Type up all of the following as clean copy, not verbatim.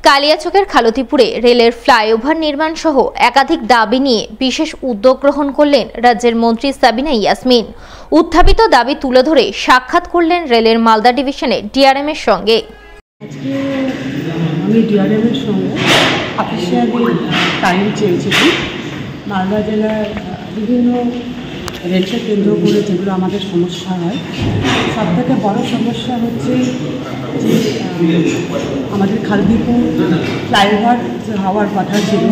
কালিয়াচকের খালতিপুরে রেলের ফ্লাইওভার নির্মাণ সহ একাধিক দাবি নিয়ে বিশেষ উদ্যোগ গ্রহণ করলেন রাজ্যের মন্ত্রী সাবিনা ইয়াসমিন। উত্থাপিত দাবি তুলে ধরে সাক্ষাৎ করলেন রেলের মালদা ডিভিশনের ডিআরএম এর সঙ্গে। আমি ডিআরএম এর সঙ্গে অফিসিয়ালি টাইম চেয়েছিলাম। মালদা জেলার বিভিন্ন রেলকে কেন্দ্র করে যেগুলো আমাদের সমস্যা হয়, সবথেকে বড় সমস্যা হচ্ছে যে আমাদের খালতিপুর ফ্লাইওভার যে হওয়ার কথা ছিল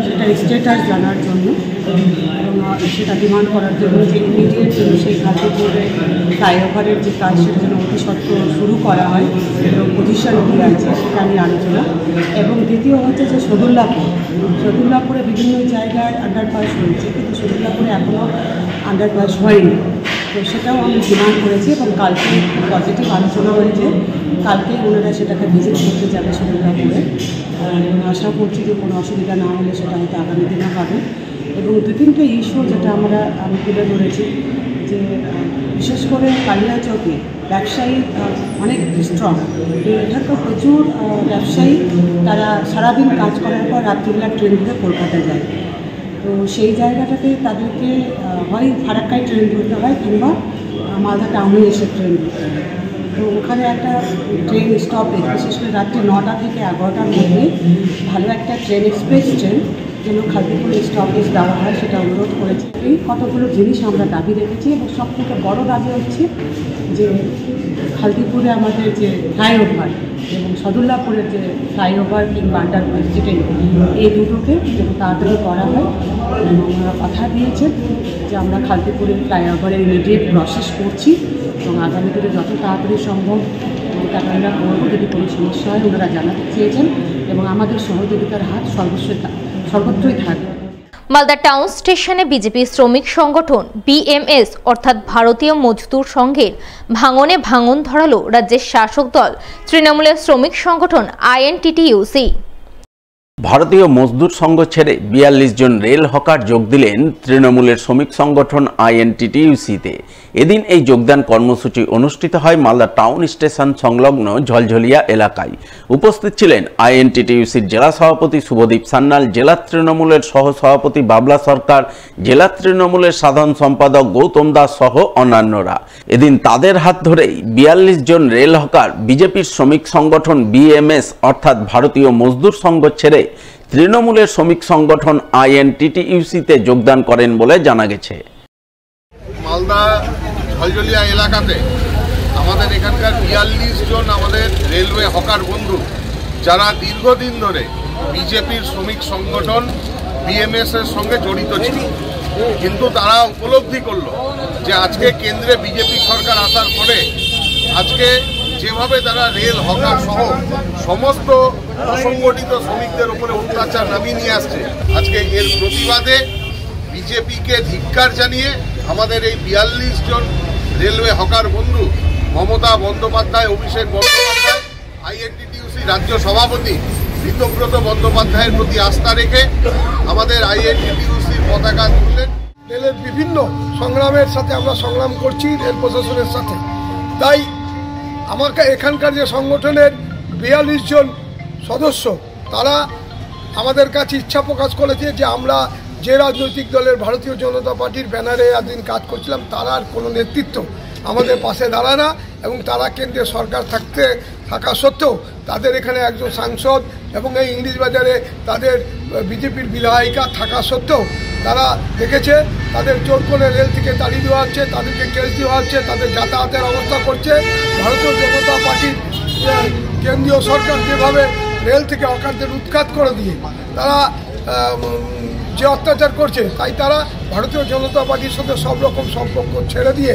সেটা স্ট্যাটাস জানার জন্য এবং সেটা ডিমান্ড করার জন্য যে ইমিডিয়েট সেই খালতিপুরে ফ্লাইওভারের যে কাজ সেটা যেন অতি সত্ত্বর শুরু করা হয় এবং পজিশন কী আছে সেটা নিয়ে আলোচনা। এবং দ্বিতীয় হচ্ছে যে সদুল্লাপুরে বিভিন্ন জায়গায় আন্ডারপাস হয়েছে, কিন্তু সদুল্লাপুরে এখনও আন্ডারপাস হয়নি। তো সেটাও আমি ডিমান্ড করেছি এবং কালকে পজিটিভ আলোচনা হয়েছে। কালকেই ওনারা সেটাকে ভিজিট করতে যাবে সদুল্লাপুরে এবং আশা করছি যে কোনো অসুবিধা না হলে সেটা হয়তো আগামী দিনে হবে। এবং দু তিনটে ইস্যু যেটা আমি তুলে ধরেছি, যে বিশেষ করে কালিয়াচকে ব্যবসায়ী অনেক স্ট্রং। এখানকার প্রচুর ব্যবসায়ী তারা সারাদিন কাজ করার পর রাত্রিবেলা ট্রেন ধরে কলকাতা যায়। তো সেই জায়গাটাতে তাদেরকে হয় ফারাক্কায় ট্রেন ধরতে হয় কিংবা মালদা টাউনে এসে ট্রেন ধরতে হয়। তো ওখানে একটা ট্রেন স্টপেজ, বিশেষ করে রাত্রি 9টা থেকে 11টার মধ্যে ভালো একটা ট্রেন, এক্সপ্রেস ট্রেন যেন খালতিপুরে স্টপেজ দেওয়া হয় সেটা অনুরোধ করেছি। এই কতগুলো জিনিস আমরা দাবি রেখেছি এবং সবথেকে বড় দাবি হচ্ছে যে খালতিপুরে আমাদের যে ফ্লাইওভার এবং সদুল্লাপুরের যে ফ্লাইওভার কিংবা আন্ডারপাস যেটাই, এই দুটোকে যেন তাড়াতাড়ি করা হয়। এবং ওনারা কথা দিয়েছেন যে আমরা খালতিপুরের ফ্লাইওভারের ইমিডিয়েট প্রসেস করছি এবং আগামী দিনে যত তাড়াতাড়ি সম্ভব তাকে আমরা করবো। যদি কোনো সমস্যা হয় ওনারা জানাতে চেয়েছেন এবং আমাদের সহযোগিতার হাত সর্বত্রই থাকবে। মালদা টাউন স্টেশনে বিজেপি শ্রমিক সংগঠন বিএমএস অর্থাৎ ভারতীয় মজদুর সংঘের ভাঙনে ভাঙন ধরালো রাজ্যের শাসক দল তৃণমূলের শ্রমিক সংগঠন আইএনটিটিইউসি। ভারতীয় মজদুর সংঘ ছেড়ে 42 জন রেল হকার যোগ দিলেন তৃণমূলের শ্রমিক সংগঠন আইএনটিটিইউসিতে। এদিন এই যোগদান কর্মসূচি অনুষ্ঠিত হয় মালদা টাউন স্টেশন সংলগ্ন ঝলঝলিয়া এলাকায়। উপস্থিত ছিলেন আইএনটিটিইউসির জেলা সভাপতি শুভদীপ সান্যাল, জেলা তৃণমূলের সহ সভাপতি বাবলা সরকার, জেলা তৃণমূলের সাধারণ সম্পাদক গৌতম দাস সহ অন্যান্যরা। এদিন তাদের হাত ধরেই 42 জন রেল হকার বিজেপির শ্রমিক সংগঠন বিএমএস অর্থাৎ ভারতীয় মজদুর সংঘ ছেড়ে তৃণমূলের শ্রমিক সংগঠন আইএনটিটিইউসিতে যোগদান করেন বলে জানা গেছে। মালদা ঝলঝলিয়া এলাকাতে আমাদের এখানকার 42 জন আমাদের রেলওয়ে হকার বন্ধু, যারা দীর্ঘদিন ধরে বিজেপির শ্রমিক সংগঠন বিএমএস এর সঙ্গে জড়িত ছিল, কিন্তু তারা উপলব্ধি করলো যে আজকে কেন্দ্রে বিজেপি সরকার আসার পরে আজকে যেভাবে তারা রেল হকার সহ সমস্ত অসংগঠিত শ্রমিকদের উপরে অত্যাচার নামিয়ে নিয়ে আসছে, আজকে এর প্রতিবাদে বিজেপিকে ধিক্কার জানিয়ে আমাদের এই 42 জন রেলওয়ে হকার বন্ধু মমতা বন্দ্যোপাধ্যায়, অভিষেক বন্দ্যোপাধ্যায়, আইএনটিটিইউসি রাজ্য সভাপতি ঋতব্রত বন্দ্যোপাধ্যায়ের প্রতি আস্থা রেখে আমাদের আইএনটিটিইউসির পতাকা তুললেন। রেলের বিভিন্ন সংগ্রামের সাথে আমরা সংগ্রাম করছি রেল প্রশাসনের সাথে। তাই আমাকে এখানকার যে সংগঠনের 42 জন সদস্য, তারা আমাদের কাছে ইচ্ছা প্রকাশ করেছে যে আমরা যে রাজনৈতিক দলের ভারতীয় জনতা পার্টির ব্যানারে এতদিন কাজ করছিলাম, তারা আর কোনো নেতৃত্ব আমাদের পাশে দাঁড়ায় না এবং তারা কেন্দ্রে সরকার থাকা সত্ত্বেও তাদের এখানে একজন সাংসদ এবং এই ইংলিশ বাজারে তাদের বিজেপির বিধায়িকা থাকা সত্ত্বেও তারা দেখেছে তাদের জোর করে রেল থেকে তাড়িয়ে দেওয়া হচ্ছে, তাদেরকে কেস দেওয়া হচ্ছে, তাদের যাতায়াতের অবস্থা করছে। ভারতীয় জনতা পার্টির কেন্দ্রীয় সরকার যেভাবে রেল থেকে হকারদের উৎখাত করে দিয়ে তারা যে অত্যাচার করছে, তাই তারা ভারতীয় জনতা পার্টির সাথে সব রকম সম্পর্ক ছেড়ে দিয়ে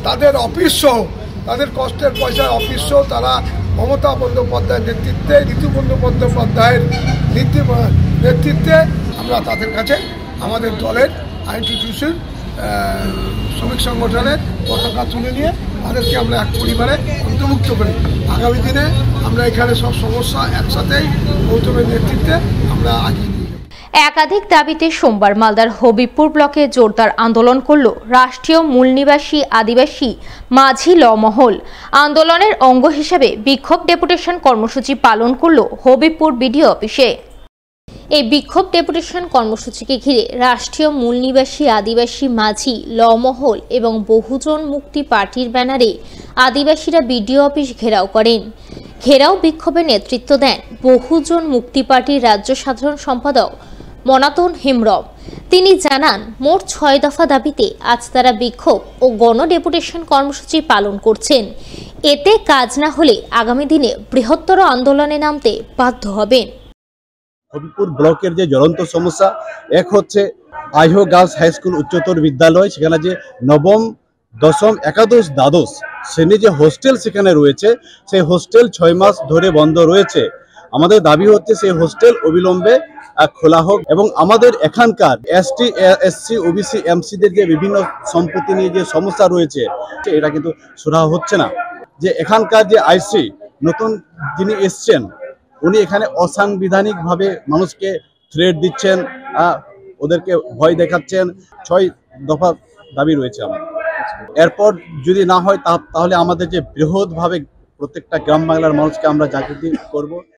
তাদের অফিস সহ, তাদের কষ্টের পয়সার অফিস সহ তারা মমতা বন্দ্যোপাধ্যায়ের নেতৃত্বে, ঋতু বন্দ্যোপাধ্যায়ের নেতৃত্বে আমরা তাদের কাছে আমাদের দলের আইএনটিটিইউসির শ্রমিক সংগঠনের পতাকা তুলে নিয়ে তাদেরকে আমরা এক পরিবারে অন্তর্ভুক্ত করি। আগামী দিনে আমরা এখানে সব সমস্যা একসাথেই গৌতমের নেতৃত্বে আমরা আগিয়ে নিয়ে যাব। একাধিক দাবিতে সোমবার মালদার হবিবপুর ব্লকে জোরদার আন্দোলন করল রাষ্ট্রীয় মূল নিবাসী আদিবাসী মাঝি ল মহল। আন্দোলনের অঙ্গ হিসেবে বিক্ষোভ ডেপুটেশন কর্মসূচি পালন করল হবিবপুর বিডিও অফিসে। এই বিক্ষোভ ডেপুটেশন কর্মসূচিকে ঘিরে রাষ্ট্রীয় মূল নিবাসী আদিবাসী মাঝি ল মহল এবং বহুজন মুক্তি পার্টির ব্যানারে আদিবাসীরা বিডিও অফিস ঘেরাও করেন। ঘেরাও বিক্ষোভে নেতৃত্ব দেন বহুজন মুক্তি পার্টির রাজ্য সাধারণ সম্পাদক মনাতন হেমব্রম। তিনি জানান, মোট ৬ দফা দাবিতে আজ তারা বিক্ষোভ ও গণ ডেপুটেশন কর্মসূচি পালন করছেন। এতে কাজ না হলে আগামী দিনে বৃহত্তর আন্দোলনে নামতে বাধ্য হবেন। হবিবপুর ব্লকের যে জ্বলন্ত সমস্যা, এক হচ্ছে আইহো গার্লস হাই স্কুল উচ্চতর বিদ্যালয়, সেখানে যে নবম, দশম, একাদশ, দ্বাদশ শ্রেণী যে হোস্টেল সেখানে রয়েছে, সেই হোস্টেল ৬ মাস ধরে বন্ধ রয়েছে। আমাদের দাবি হচ্ছে সেই হোস্টেল অবিলম্বে খোলা হোক এবং আমাদের এখানকার এসটি, এসসি, ওবিসি, এমসিদের যে বিভিন্ন সম্পত্তি নিয়ে যে সমস্যা রয়েছে, এটা কিন্তু সুরাহা হচ্ছে না। যে এখানকার যে আইসি নতুন যিনি এসছেন, উনি এখানে অসাংবিধানিকভাবে মানুষকে থ্রেট দিচ্ছেন, ওদেরকে ভয় দেখাচ্ছেন। ৬ দফা দাবি রয়েছে আমাদের। এরপর যদি না হয় তাহলে আমাদের যে বৃহৎভাবে প্রত্যেকটা গ্রাম বাংলার মানুষকে আমরা জাগৃতি করব।